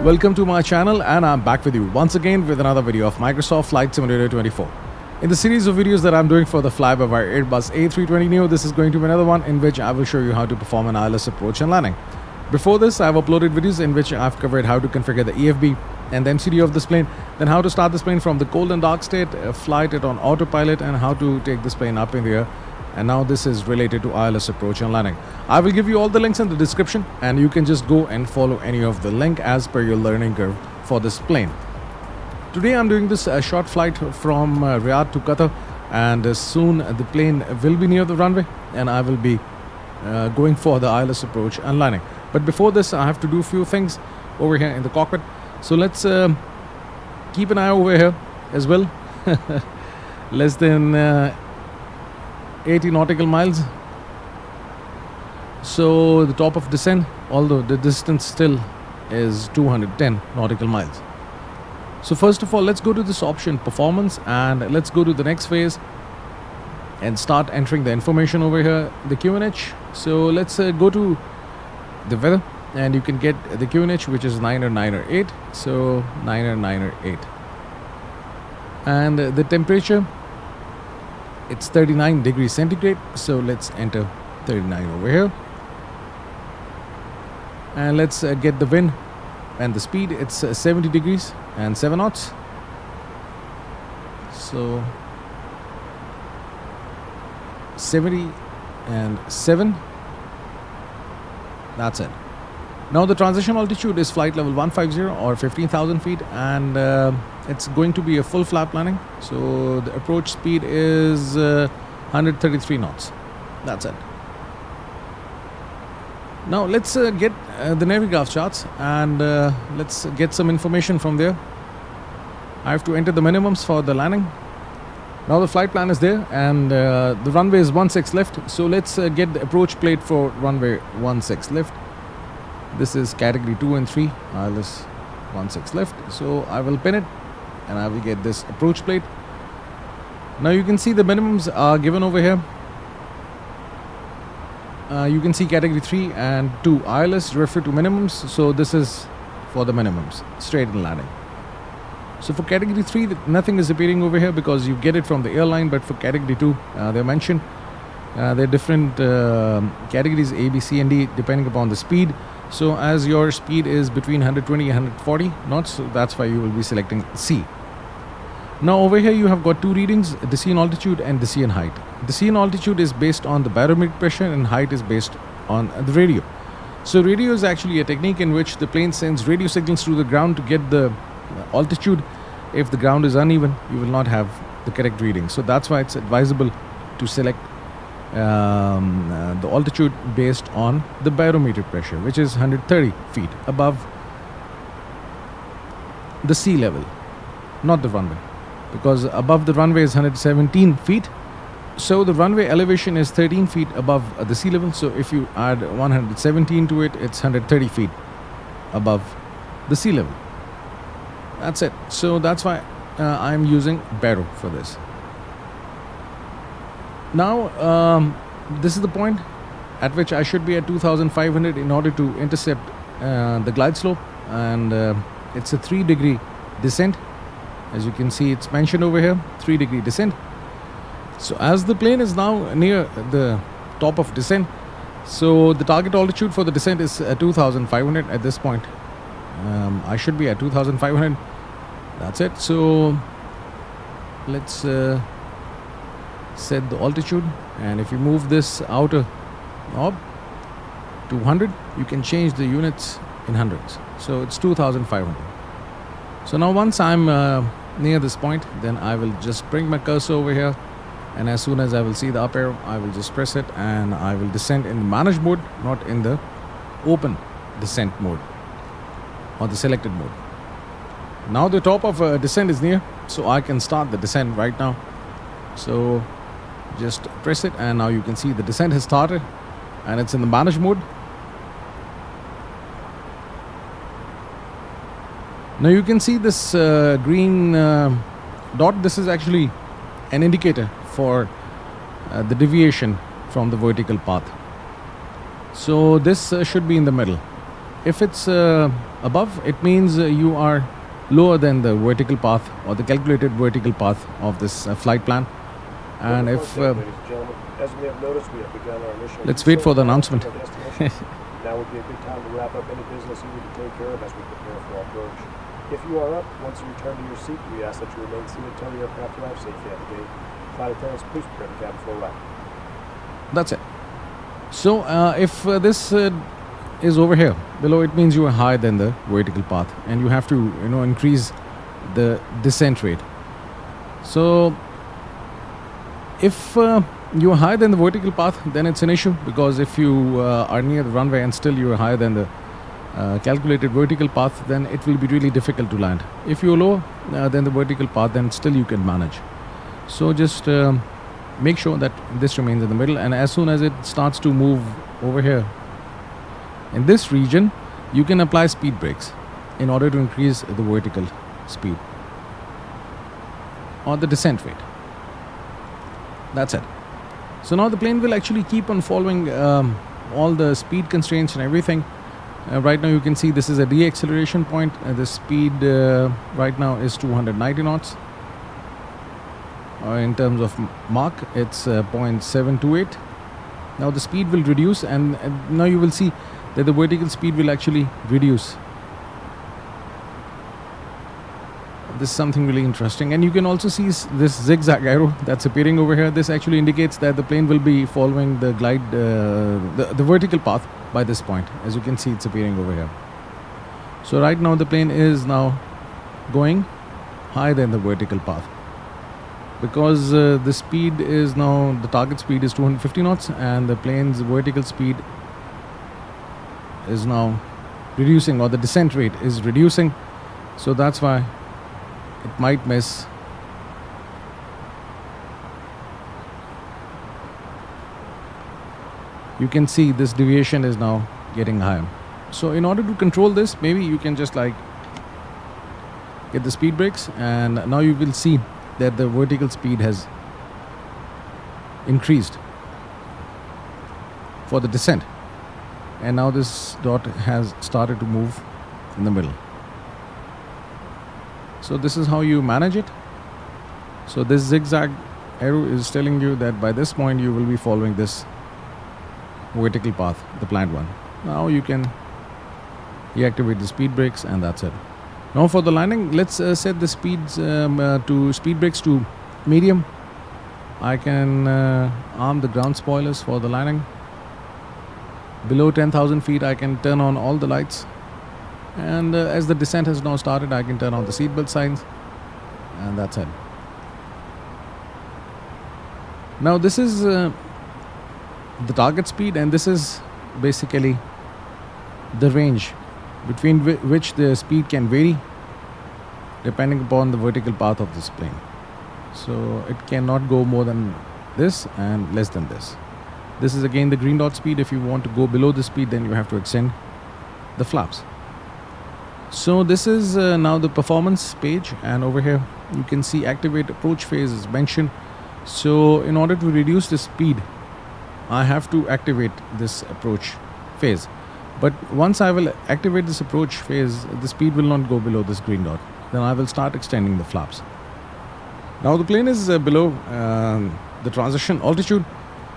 Welcome to my channel, and I'm back with you once again with another video of Microsoft Flight Simulator 24. In the series of videos that I'm doing for the Flybywire Airbus A320 Neo, this is going to be another one in which I will show you how to perform an ILS approach and landing. Before this, I've uploaded videos in which I've covered how to configure the EFB and the MCD of this plane, then how to start this plane from the cold and dark state, flight it on autopilot, and how to take this plane up in the air. And now this is related to ILS approach and landing. I will give you all the links in the description, and you can just go and follow any of the link as per your learning curve for this plane. Today I'm doing this short flight from Riyadh to Qatar, and soon the plane will be near the runway and I will be going for the ILS approach and landing. But before this, I have to do a few things over here in the cockpit. So let's keep an eye over here as well. Less than 80 nautical miles. So the top of descent, although the distance still is 210 nautical miles. So first of all, let's go to this option performance, and let's go to the next phase and start entering the information over here, the QNH. So let's go to the weather, and you can get the QNH, which is 908. So 908, and the temperature, it's 39 degrees centigrade. So let's enter 39 over here, and let's get the wind and the speed. It's 70 degrees and 7 knots. So 70 and 7. That's it. Now the transition altitude is flight level 150 or 15,000 feet, and it's going to be a full flap landing. So the approach speed is 133 knots. That's it. Now let's get the Navigraph charts, and let's get some information from there. I have to enter the minimums for the landing. Now the flight plan is there, and the runway is 16 left. So let's get the approach plate for runway 16 left. This is category 2 and 3, ILS 16 left. So I will pin it, and I will get this approach plate. Now you can see the minimums are given over here. You can see category 3 and 2 ILS refer to minimums. So this is for the minimums, straight and landing. So for category 3, nothing is appearing over here because you get it from the airline. But for category 2, they're mentioned. There are different categories A, B, C and D depending upon the speed. So as your speed is between 120 and 140 knots, so that's why you will be selecting C. Now over here you have got two readings, the sea and altitude and the sea and height. The sea and altitude is based on the barometric pressure, and height is based on the radio. So radio is actually a technique in which the plane sends radio signals to the ground to get the altitude. If the ground is uneven, you will not have the correct reading. So that's why it's advisable to select the altitude based on the barometric pressure, which is 130 feet above the sea level, not the runway, because above the runway is 117 feet. So the runway elevation is 13 feet above the sea level. So if you add 117 to it, it's 130 feet above the sea level. That's it. So that's why I'm using baro for this. Now this is the point at which I should be at 2,500 in order to intercept the glide slope, and it's a 3-degree descent. As you can see, it's mentioned over here, 3-degree descent. So as the plane is now near the top of descent, so the target altitude for the descent is 2,500 at this point. I should be at 2,500. That's it. So let's set the altitude, and if you move this outer knob to 100, you can change the units in hundreds. So it's 2,500. So now once I'm near this point, then I will just bring my cursor over here, and as soon as I will see the up arrow, I will just press it, and I will descend in the managed mode, not in the open descent mode or the selected mode. Now the top of descent is near, so I can start the descent right now. So just press it, and now you can see the descent has started, and it's in the managed mode. Now you can see this green dot. This is actually an indicator for the deviation from the vertical path. So this should be in the middle. If it's above, it means you are lower than the vertical path or the calculated vertical path of this flight plan. And if ladies and gentlemen, as we have noticed, we have begun our initial let's wait for the announcement. Now would be a good time to wrap up any business you need to take care of as we prepare for our approach. If you are up, once you return to your seat, we ask that you remain seated until the aircraft arrives safely at the gate. Flight attendants, please prepare the cabin for a wrap. That's it. So if this is over here below, it means you are higher than the vertical path, and you have to increase the descent rate. So if you are higher than the vertical path, then it's an issue, because if you are near the runway and still you are higher than the calculated vertical path, then it will be really difficult to land. If you're lower than the vertical path, then still you can manage. So just make sure that this remains in the middle, and as soon as it starts to move over here in this region, you can apply speed brakes in order to increase the vertical speed or the descent rate. That's it. So now the plane will actually keep on following all the speed constraints and everything. Right now you can see this is a deceleration point. The speed right now is 290 knots. In terms of Mach, it's 0.728. Now the speed will reduce, and now you will see that the vertical speed will actually reduce. This is something really interesting, and you can also see this zigzag arrow that's appearing over here. This actually indicates that the plane will be following the glide, the vertical path by this point. As you can see, it's appearing over here. So right now the plane is now going higher than the vertical path, because the speed is now, the target speed is 250 knots, and the plane's vertical speed is now reducing, or the descent rate is reducing. So that's why it might miss. You can see this deviation is now getting higher. So in order to control this, maybe you can just like get the speed brakes, and now you will see that the vertical speed has increased for the descent, and now this dot has started to move in the middle. So this is how you manage it. So this zigzag arrow is telling you that by this point you will be following this vertical path, the planned one. Now you can deactivate the speed brakes, and that's it. Now for the landing, let's set the speeds to speed brakes to medium. I can arm the ground spoilers for the landing. Below 10,000 feet, I can turn on all the lights. And as the descent has now started, I can turn on the seatbelt signs, and that's it. Now this is the target speed, and this is basically the range between which the speed can vary depending upon the vertical path of this plane. So it cannot go more than this and less than this. This is again the green dot speed. If you want to go below the speed, then you have to extend the flaps. So this is now the performance page, and over here you can see activate approach phase is mentioned. So in order to reduce the speed, I have to activate this approach phase. But once I will activate this approach phase, the speed will not go below this green dot. Then I will start extending the flaps. Now the plane is below the transition altitude.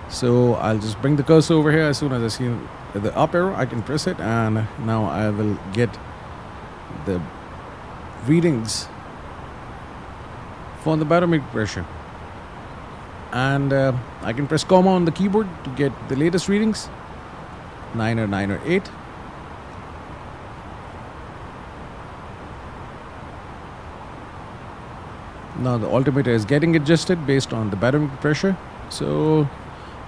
So I'll just bring the cursor over here. As soon as I see the up arrow, I can press it, and now I will get the readings for the barometric pressure. And I can press comma on the keyboard to get the latest readings. 9 or 9 or 8. Now the altimeter is getting adjusted based on the barometric pressure. So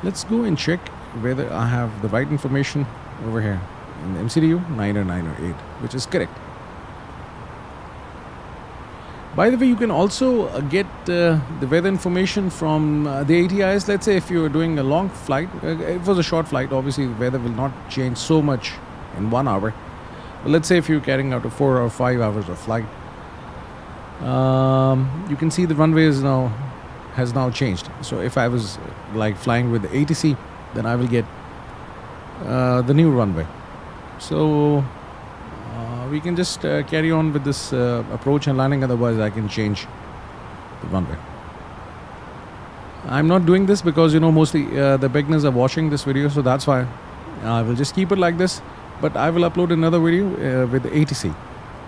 let's go and check whether I have the right information over here. In the MCDU, 9 or 9 or 8, which is correct. By the way, you can also get the weather information from the ATIs. Let's say if you're doing a long flight, it was a short flight, obviously the weather will not change so much in 1 hour. But let's say if you're carrying out a 4 or 5 hours of flight, you can see the runway has now changed. So if I was like flying with the ATC, then I will get the new runway. So we can just carry on with this approach and landing, otherwise I can change the runway. I'm not doing this because mostly the beginners are watching this video, so that's why I will just keep it like this. But I will upload another video with the ATC,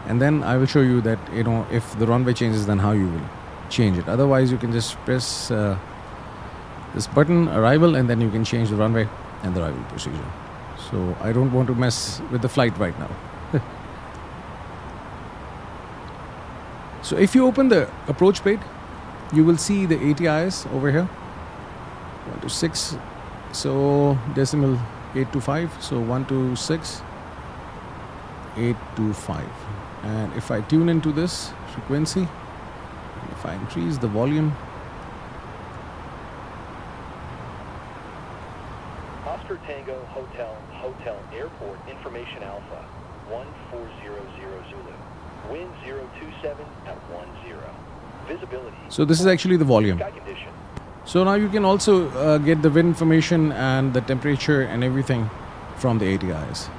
and then I will show you that if the runway changes, then how you will change it. Otherwise you can just press this button, arrival, and then you can change the runway and the arrival procedure. So I don't want to mess with the flight right now. So if you open the approach plate, you will see the ATIS over here, 126, so decimal 825, so 126 825. And if I tune into this frequency, if I increase the volume, Oscar Tango Hotel Airport Information Alpha 1400 Zulu, wind 027 at 10, visibility. So this is actually the volume. Sky condition. So now you can also get the wind information and the temperature and everything from the ATIs.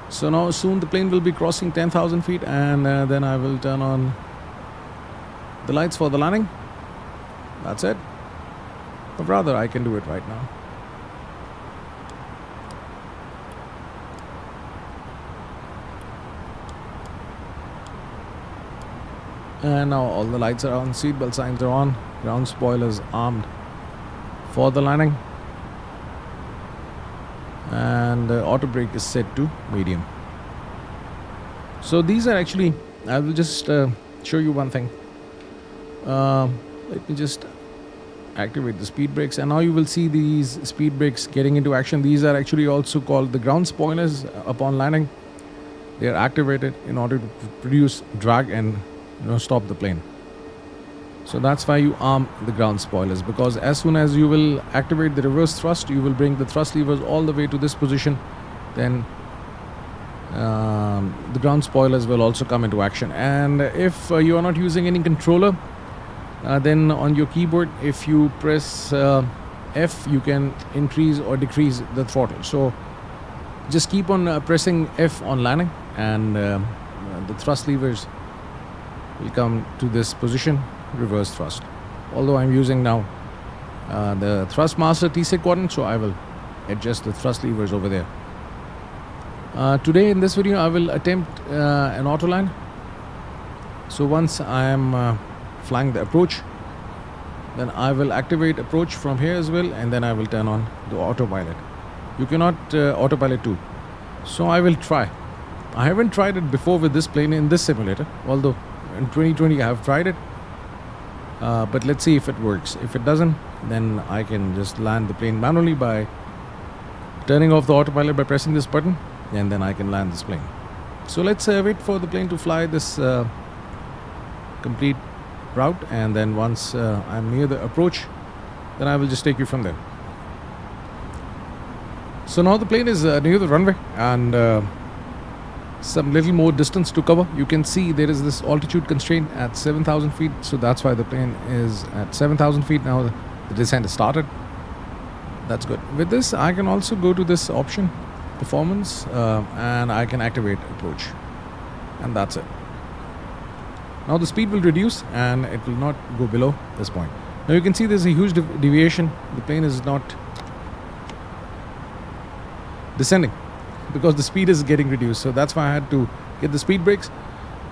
So now soon the plane will be crossing 10,000 feet, and then I will turn on the lights for the landing. That's it. Or rather, I can do it right now. And now all the lights are on, seatbelt signs are on, ground spoilers armed for the landing, and auto brake is set to medium. So these are actually, I will just show you one thing. Let me just activate the speed brakes, and now you will see these speed brakes getting into action. These are actually also called the ground spoilers. Upon landing, they are activated in order to produce drag and stop the plane. So that's why you arm the ground spoilers, because as soon as you will activate the reverse thrust, you will bring the thrust levers all the way to this position, then the ground spoilers will also come into action. And if you are not using any controller, then on your keyboard, if you press F, you can increase or decrease the throttle. So just keep on pressing F on landing, and the thrust levers will come to this position, reverse thrust. Although I'm using now the Thrustmaster T6 quadrant, so I will adjust the thrust levers over there. Today in this video I will attempt an auto land. So once I am flying the approach, then I will activate approach from here as well, and then I will turn on the autopilot. You cannot autopilot too, so I will try. I haven't tried it before with this plane in this simulator, although in 2020 I have tried it, but let's see if it works. If it doesn't, then I can just land the plane manually by turning off the autopilot by pressing this button, and then I can land this plane. So let's wait for the plane to fly this complete route, and then once I'm near the approach, then I will just take you from there. So now the plane is near the runway, and some little more distance to cover. You can see there is this altitude constraint at 7,000 feet, so that's why the plane is at 7,000 feet. Now the descent is started. That's good. With this, I can also go to this option, performance, and I can activate approach, and that's it. Now the speed will reduce and it will not go below this point. Now you can see there's a huge deviation. The plane is not descending because the speed is getting reduced. So that's why I had to get the speed brakes.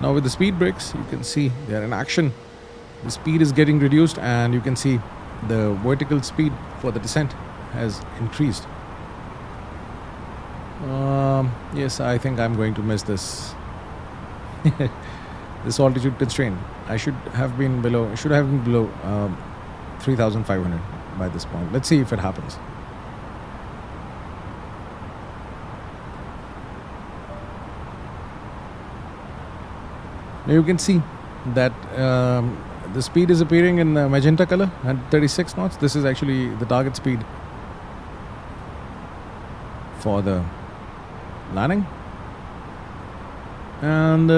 Now with the speed brakes, you can see they are in action. The speed is getting reduced, and you can see the vertical speed for the descent has increased. Yes, I think I'm going to miss this this altitude constraint. I should have been below 3,500 by this point. Let's see if it happens. Now you can see that the speed is appearing in magenta color at 36 knots. This is actually the target speed for the landing. And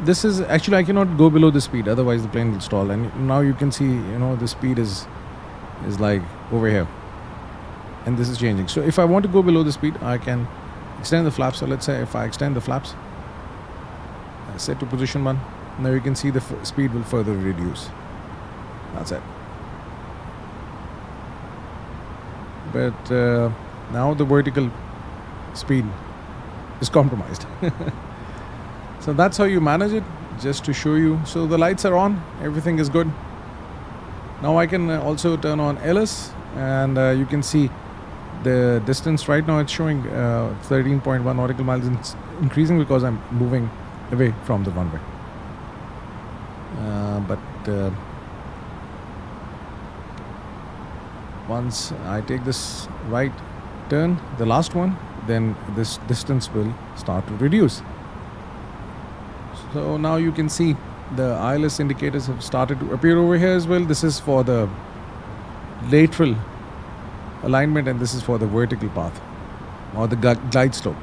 this is actually, I cannot go below the speed, otherwise the plane will stall. And now you can see, the speed is like over here, and this is changing. So if I want to go below the speed, I can extend the flaps. So let's say if I extend the flaps, set to position 1. Now you can see the speed will further reduce. That's it. But now the vertical speed is compromised. So that's how you manage it, just to show you. So the lights are on, everything is good. Now I can also turn on LS, and you can see the distance. Right now it's showing 13.1 nautical miles. It's increasing because I'm moving away from the runway. But once I take this right turn, the last one, then this distance will start to reduce. So now you can see the ILS indicators have started to appear over here as well. This is for the lateral alignment, and this is for the vertical path or the glide slope.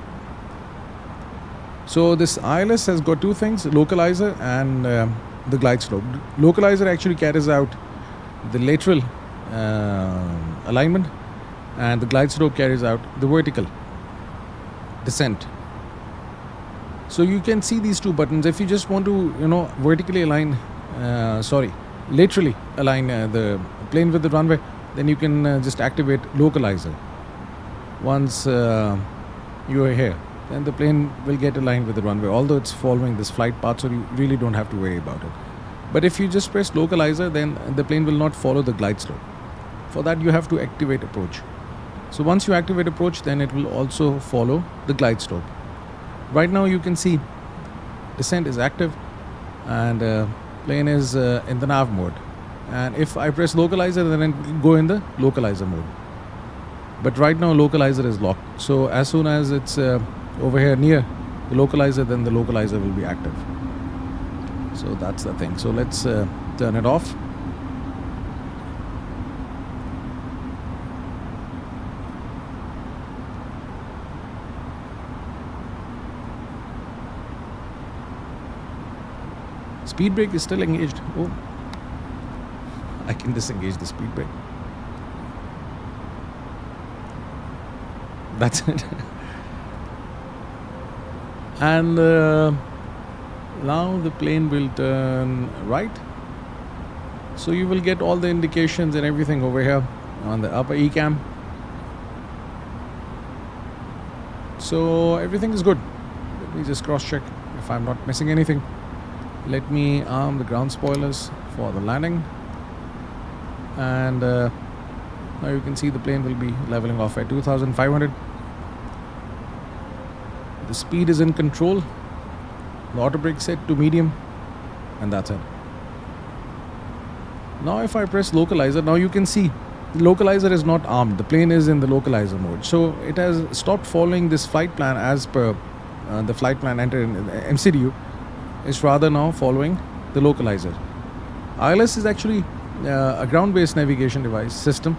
So this ILS has got two things, localizer and the glide slope. Localizer actually carries out the lateral alignment, and the glide slope carries out the vertical descent. So you can see these two buttons. If you just want to, vertically align, laterally align the plane with the runway, then you can just activate localizer. Once you are here, then the plane will get aligned with the runway, although it's following this flight path, so you really don't have to worry about it. But if you just press localizer, then the plane will not follow the glide slope. For that, you have to activate approach. So once you activate approach, then it will also follow the glide slope. Right now you can see descent is active, and plane is in the nav mode. And if I press localizer, then it will go in the localizer mode. But right now localizer is locked. So as soon as it's over here near the localizer, then the localizer will be active. So that's the thing. So let's turn it off. Speed brake is still engaged. Oh, I can disengage the speed brake. That's it. And now the plane will turn right. So you will get all the indications and everything over here on the upper E-cam. So everything is good. Let me just cross check if I'm not missing anything. Let me arm the ground spoilers for the landing. And now you can see the plane will be leveling off at 2,500. The speed is in control. The auto brake set to medium, and that's it. Now if I press localizer, now you can see the localizer is not armed. The plane is in the localizer mode. So it has stopped following this flight plan as per the flight plan entered in the MCDU. It's rather now following the localizer. ILS is actually a ground-based navigation device system,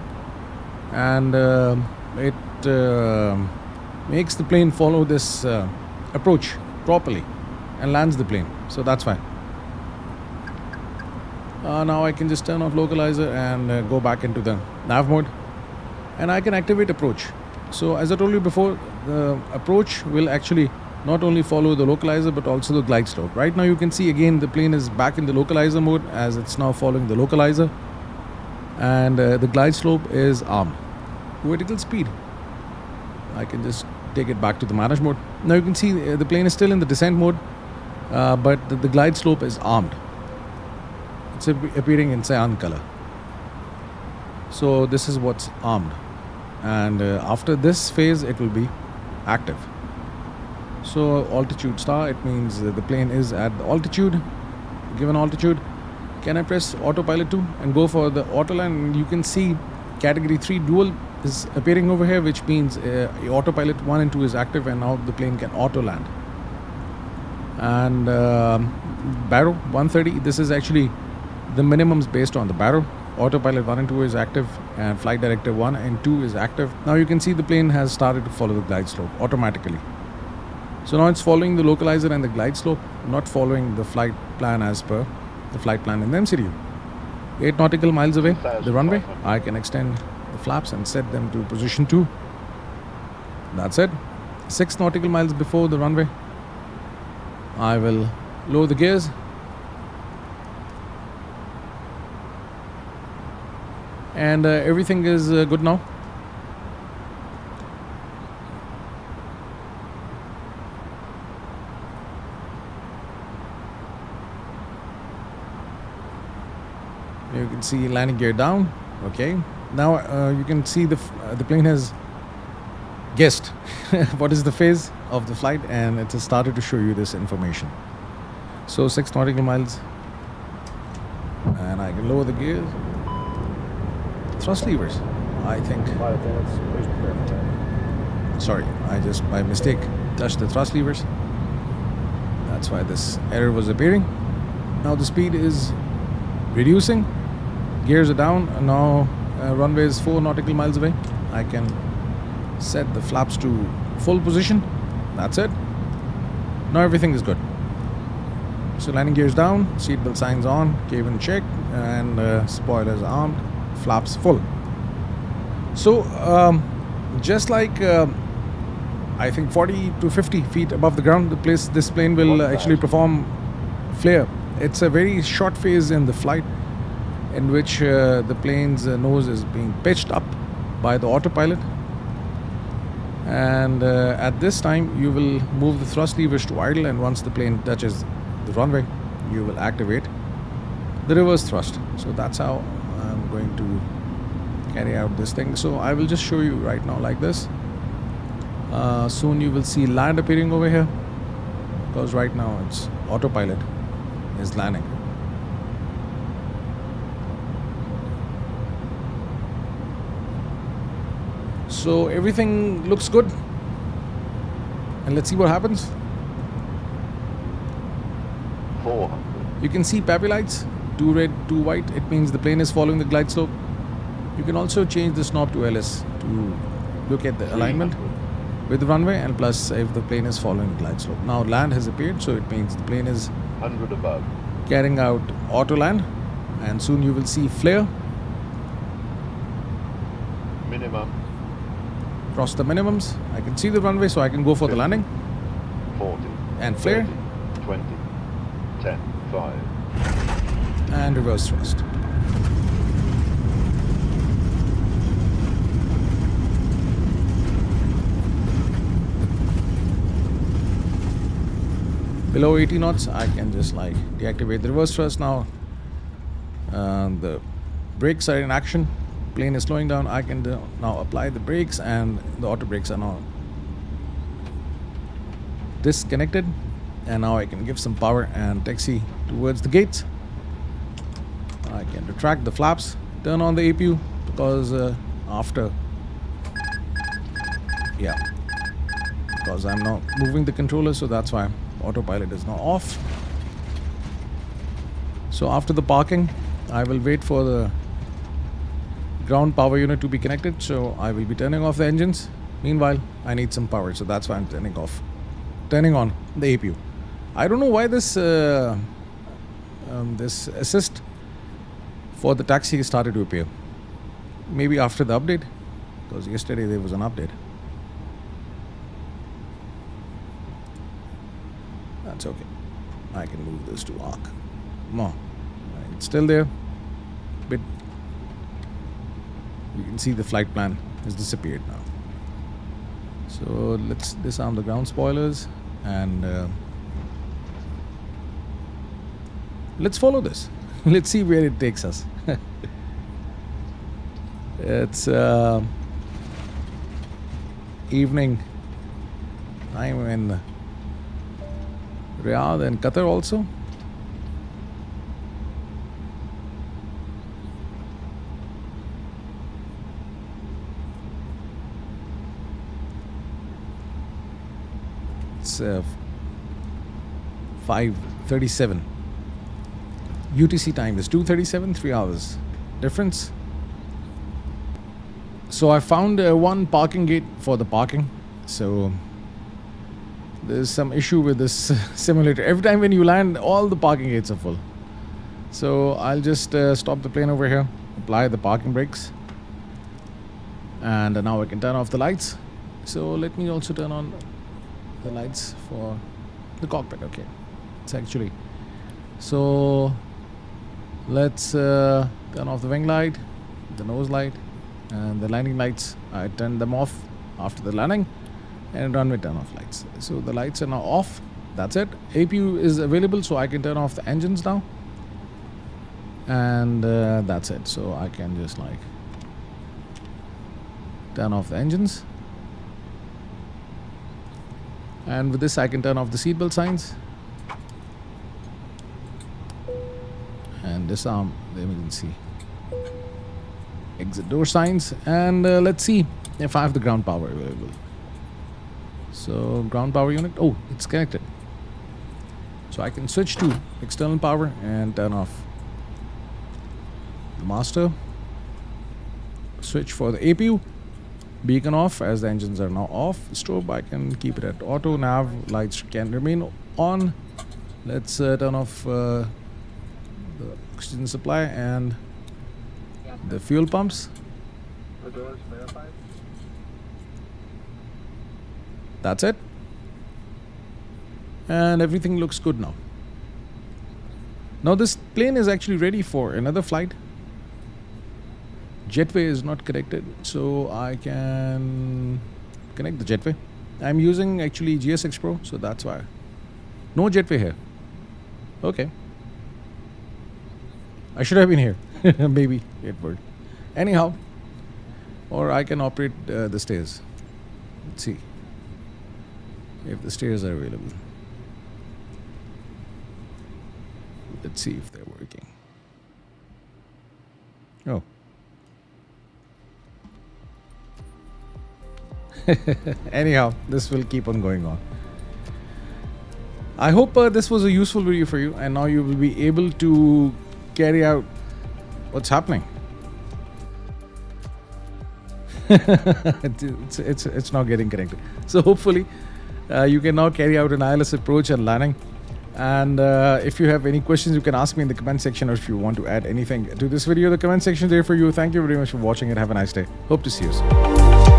and it makes the plane follow this approach properly and lands the plane. So that's fine. Now I can just turn off localizer and go back into the nav mode, and I can activate approach. So as I told you before, the approach will actually not only follow the localizer but also the glide slope. Right now you can see again the plane is back in the localizer mode as it's now following the localizer, and the glide slope is armed. Vertical speed, I can just take it back to the manage mode. Now you can see the plane is still in the descent mode, but the glide slope is armed. It's appearing in cyan color. So this is what's armed, and after this phase it will be active. So altitude star, it means the plane is at the altitude, given altitude. Can I press autopilot 2 and go for the auto land? You can see category 3 dual is appearing over here, which means autopilot 1 and 2 is active, and now the plane can auto land. And Barrow 130, this is actually the minimums based on the Barrow. Autopilot 1 and 2 is active, and flight director 1 and 2 is active. Now you can see the plane has started to follow the glide slope automatically. So now it's following the localizer and the glide slope, not following the flight plan as per the flight plan in the MCDU. 8 nautical miles away, the runway, I can extend the flaps and set them to position 2. That's it. 6 nautical miles before the runway, I will Lower the gears. And everything is good now. You can see landing gear down. Okay. Now you can see the plane has guessed what is the phase of the flight, and it has started to show you this information. So 6 nautical miles, and I can lower the gears. Thrust levers, I think. Flight attendants, please prepare for that. Sorry, I just by mistake touched the thrust levers. That's why this error was appearing. Now the speed is reducing. Gears are down, and now runway is 4 nautical miles away. I can set the flaps to full position. That's it. Now everything is good. So landing gears down, seatbelt signs on, cabin check, and spoilers armed, flaps full. So just like I think 40 to 50 feet above the ground, this plane will actually perform flare. It's a very short phase in the flight in which the plane's nose is being pitched up by the autopilot, and at this time you will move the thrust levers to idle, and once the plane touches the runway you will activate the reverse thrust. So that's how I'm going to carry out this thing. So I will just show you right now like this. Soon you will see land appearing over here, because right now it's autopilot is landing. So everything looks good, and let's see what happens. 400. You can see PAPI lights, 2 red, 2 white. It means the plane is following the glide slope. You can also change this knob to LS to look at the alignment with the runway, and plus if the plane is following the glide slope. Now land has appeared, so it means the plane is 100 above. carrying out auto land, and soon you will see flare. Minimum. Cross the minimums. I can see the runway, so I can go for the landing 40. and flare 30, 20. 10. 5. and reverse thrust. Below 80 knots, I can just like deactivate the reverse thrust. Now the brakes are in action. Plane is slowing down. I can now apply the brakes, and the auto brakes are now disconnected, and now I can give some power and taxi towards the gates. I can retract the flaps, turn on the APU, because because I'm now moving the controller, so that's why autopilot is now off. So after the parking, I will wait for the ground power unit to be connected, so I will be turning off the engines. Meanwhile, I need some power, so that's why I'm turning on the APU. I don't know why this this assist for the taxi started to appear. Maybe after the update, because yesterday there was an update. That's okay. I can move this to arc. Come on. It's still there. Bit. You can see the flight plan has disappeared now. So let's disarm the ground spoilers, and let's follow this. Let's see where it takes us. It's evening time in Riyadh and Qatar also. It's 5:37. UTC time is 2:37, 3 hours difference. So I found one parking gate for the parking. So there's some issue with this simulator. Every time when you land, all the parking gates are full. So I'll just stop the plane over here, apply the parking brakes, and now I can turn off the lights. So let me also turn on the lights for the cockpit. Okay. lights actually. So let's turn off the wing light, the nose light, and the landing lights. I turned them off after the landing, and runway turn off lights. So the lights are now off. That's it. APU is available, so I can turn off the engines now, and that's it. So I can just like turn off the engines, and with this I can turn off the seatbelt signs and disarm the emergency exit door signs, and let's see if I have the ground power available. So ground power unit, oh, it's connected, so I can switch to external power and turn off the master. Switch for the APU. Beacon off as the engines are now off. Strobe, I can keep it at auto. Nav lights can remain on. Let's turn off the oxygen supply and the fuel pumps. The doors verified. That's it. And everything looks good now. Now this plane is actually ready for another flight. Jetway is not connected, so I can connect the jetway. I'm using actually GSX Pro, so that's why. No jetway here. Okay. I should have been here. Maybe it would. Anyhow, or I can operate the stairs. Let's see if the stairs are available. Let's see if they're working. Oh. Anyhow, this will keep on going on. I hope this was a useful video for you, and now you will be able to carry out what's happening. It's not getting connected. So hopefully you can now carry out an ILS approach and landing. And if you have any questions, you can ask me in the comment section, or if you want to add anything to this video, the comment section is there for you. Thank you very much for watching, and have a nice day. Hope to see you soon.